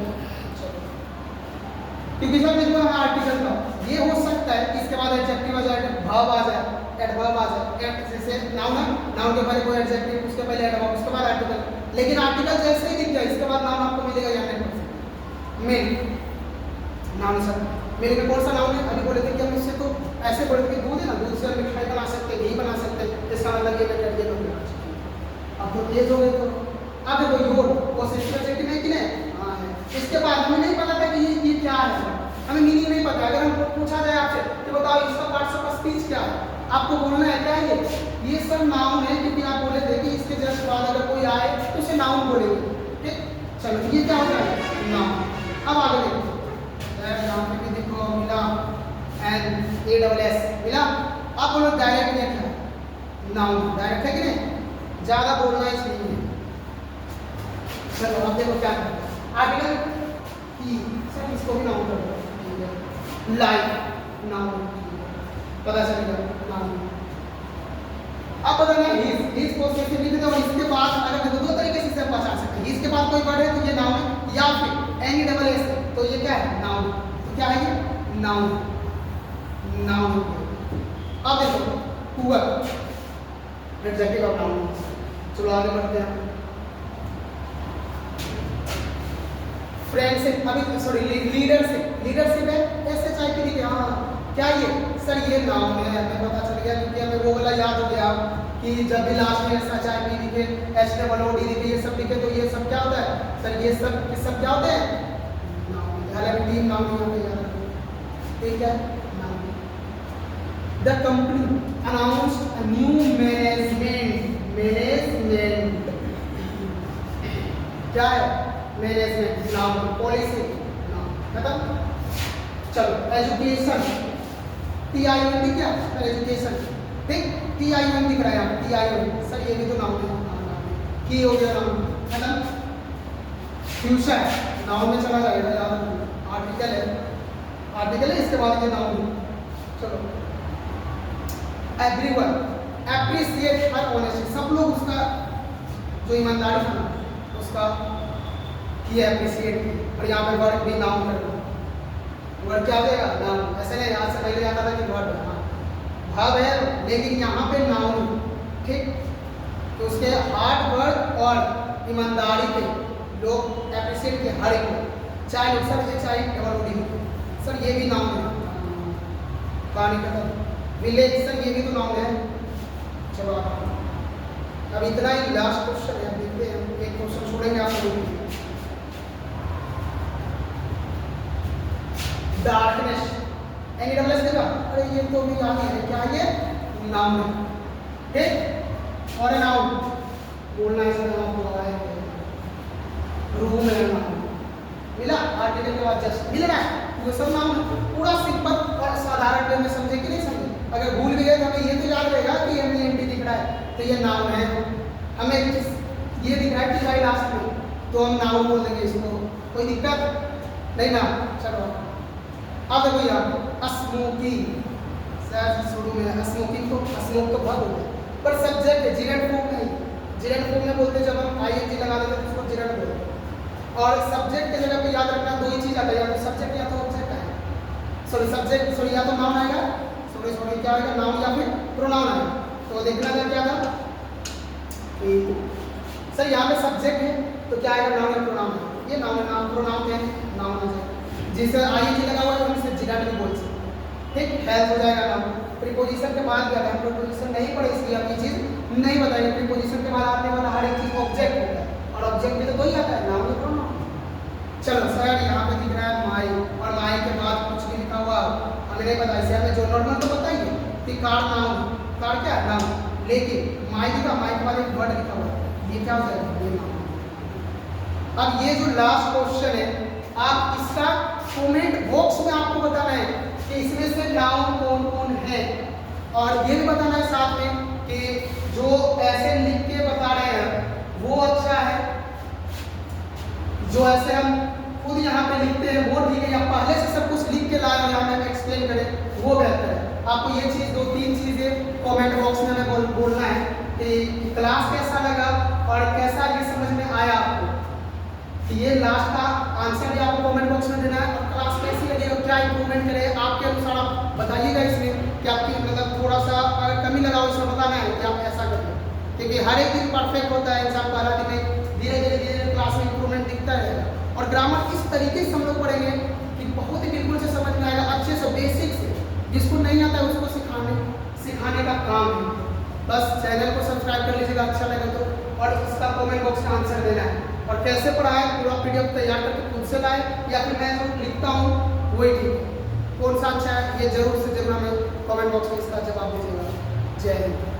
क्योंकि सर देखो हमें आर्टिकल का ये हो सकता है कि इसके बाद एडजेक्टिव आ जाए, वर्ब आ जाए, एडवर्ब आ जाए, जैसे नाउन है, नाउन के पहले कोई एडजेक्टिव, उसके पहले एडवर्ब, उसके बाद आर्टिकल, लेकिन आर्टिकल जैसे ही दिख जाए इसके बाद नाउन आपको मिलेगा या नहीं। मेन नाउन सर, मेरे में कौन सा नाउन है, अभी बोले थे कि हम इससे तो ऐसे बोले थे कि दूध है ना, दूध से हम मिठाई बना सकते हैं, घी बना सकते हैं, इसका मतलब ये मेथड ये लोग अब तो ये जो है तो अब देखो योर पॉसेसिव एडजेक्टिव है कि नहीं, हाँ है। इसके बाद हमें नहीं पता था कि ये क्या है, हमें मीनिंग नहीं पता, अगर हम पूछा जाए आपसे कि बताओ इसका पार्ट्स ऑफ स्पीच क्या है, आपको बोलना है क्या ये सब नाउन है, क्योंकि आप बोले थे कि इसके जस्ट बाद अगर कोई आए तो उसे नाउन बोलेंगे। ठीक, चलो ये क्या होता है नाउन। अब आगे देखो, यहाँ पे भी देखो मिला NASS मिला। आप बोलो डायरेक्ट क्या है नाउन, डायरेक्ट है कि नहीं, ज्यादा बोलना इसलिए। चलो अब देखो क्या करना आर्टिकल ई, सर इसको भी नाउन कर दो, लाइक नाउन, पता चलेगा नाउन। अब बताना हिज को कैसे लिख दो, इसके बाद अगर देखो दो तरीके से इसे पहचान सकते हैं। इसके बाद कोई वर्ड है तो ये नाउन है, या फिर NASS तो ये क्या है नाउन। तो क्या है ये नाउन, नाउन। अब देखो पुअर एडजेक्टिव ऑफ नाउन। चलो आगे बढ़ते हैं। फ्रेंडशिप, अभी सॉरी लीडरशिप, लीडरशिप है SHIP लिखे। हाँ क्या ये सर ये नाउन है, हमें पता चल गया क्योंकि हमें वो वाला याद हो गया कि जब भी लास्ट में SHIP लिखे HOOD लिखे ये सब लिखे तो ये सब क्या होता है सर, ये सब क्या होते हैं नाउन। हालांकि तीन नाउन यहाँ पे याद रखो, ठीक है noun. The company announced a new management, management क्या है मैनेजमेंट नाउन, पॉलिसी नाउन, खत्म। चलो एजुकेशन TION क्या है एजुकेशन, ठीक TION दिख रहा है यहाँ TION, सर ये भी तो नाउन है, की हो गया नाउन, खत्म। फ्यूचर नाउन में चला जाएगा, याद रखो आर्टिकल है, आर्टिकल है इसके बाद ये नाउन। चलो एवरीवन एप्रिशिएट हर ऑनेस्टी, सब लोग उसका जो ईमानदारी था उसका किया एप्रिशिएट की। और यहाँ पे वर्ड भी नाउन कर दो, वर्ड क्या हो जाएगा नाउन। ऐसे नहीं यहाँ से पहले आता था कि वर्ड है, भाव है लेकिन यहाँ पे नाउन, ठीक। तो उसके हार्ड वर्ड और ईमानदारी पे लोग एप्रिशिएट किए हर एक, चाहे लोग सर चाहे HOOD सर ये भी नाउन है, कहानी खत्म। विलेज सर ये भी तो नाउन है। चलो अब इतना ही लास्ट क्वेश्चन है, देखते हैं एक क्वेश्चन छोड़ेंगे आप लोगों को। डार्कनेस NASS देगा, अरे ये तो भी याद है क्या ये नाउन है, ठीक। और नाउन बोलना है सर आपको लगाए रूम है नाउन, मिला आर्टिकल के बाद जस्ट मिल रहा है, ये सब नाउन पूरा सिंपल और साधारण वे में समझे कि नहीं समझे। अगर भूल भी गए तो हमें ये तो याद रहेगा कि MANT दिख रहा है तो ये नाउन है, हमें ये दिख रहा है कि भाई लास्ट में तो हम नाउन बोल देंगे इसको, कोई दिक्कत नहीं ना। चलो अब देखो यार स्मोकिंग, शुरू में स्मोकिंग तो स्मोक तो बहुत होता है, पर सब्जेक्ट है जिरेंट फॉर्म नहीं, जिरेंट फॉर्म में बोलते जब हम ING लगा देते हैं तो उसको जिरेंट बोलते हैं। और सब्जेक्ट के जगह पे याद रखना दो ही चीज आता है, या तो सब्जेक्ट या तो ऑब्जेक्ट है, सॉरी सब्जेक्ट सॉरी या तो नाउन आएगा, सॉरी सॉरी क्या आएगा नाउन या फिर प्रोनाउन आएगा। तो देखना था क्या था सर यहाँ पे सब्जेक्ट है तो क्या आएगा नाउन या प्रोनाउन, ये नाउन नाउन प्रोनाउन है नाउन आ जाएगा। जिसे ING लगा हुआ है हम इसे जिरेंट भी बोल सकते हैं, ठीक हेल्प हो जाएगा नाउन। प्रीपोजिशन के बाद क्या है, प्रीपोजिशन नहीं पढ़े इसलिए आप ये चीज नहीं बताइए। प्रीपोजिशन के बाद आने वाला हर एक चीज ऑब्जेक्ट होता है और ऑब्जेक्ट में तो वही आता है नाउन या प्रोनाउन। चलो सर यहाँ पे दिख रहा है माई, और माई के बाद कुछ भी लिखा हुआ हमें नहीं पता, इसे हमें जो नॉर्मल तो पता ही है कि कार नाउन, कार क्या है नाउन, लेकिन माई का माई के बाद एक वर्ड लिखा हुआ है ये क्या हो जाएगा ये नाउन। अब ये जो लास्ट क्वेश्चन है आप इसका कमेंट बॉक्स में आपको बताना है कि इसमें से नाउन कौन कौन है, और ये भी बताना है साथ में कि जो ऐसे लिख के बता रहे हैं वो अच्छा है, जो ऐसे हम खुद यहाँ पे लिखते हैं वो ठीक है, या पहले से सब कुछ लिख के लाए और यहाँ पे एक्सप्लेन करें वो बेहतर है। आपको ये चीज़ दो तीन चीज़ें कमेंट बॉक्स में हमें बोलना है कि क्लास कैसा लगा और कैसा ये समझ में आया आपको। ये लास्ट का आंसर भी आपको कमेंट बॉक्स में देना है, और क्लास कैसी लगी और क्या इंप्रूवमेंट करें आपके अनुसार आप बताइएगा इसमें कि आपकी मतलब थोड़ा सा अगर कमी लगा उसमें बताना है कि आप ऐसा करें, क्योंकि हर एक दिन परफेक्ट होता है इंसान, पहला दिन में धीरे धीरे क्लास में इंप्रूवमेंट दिखता रहेगा। और ग्रामर इस तरीके से हम लोग पढ़ेंगे कि बहुत ही बिल्कुल से समझ में आएगा, अच्छे से बेसिक से, जिसको नहीं आता है उसको सिखाने का काम है। बस चैनल को सब्सक्राइब कर लीजिएगा अच्छा लगे तो, और इसका कमेंट बॉक्स में आंसर देना है। और कैसे पढ़ाएं पूरा PDF तैयार करके खुद से लाएं या फिर मैं जो लिखता हूँ वही ठीक है, कौन सा अच्छा है ये जरूर से जरूर हमें कमेंट बॉक्स में इसका जवाब दीजिएगा। जय हिंद।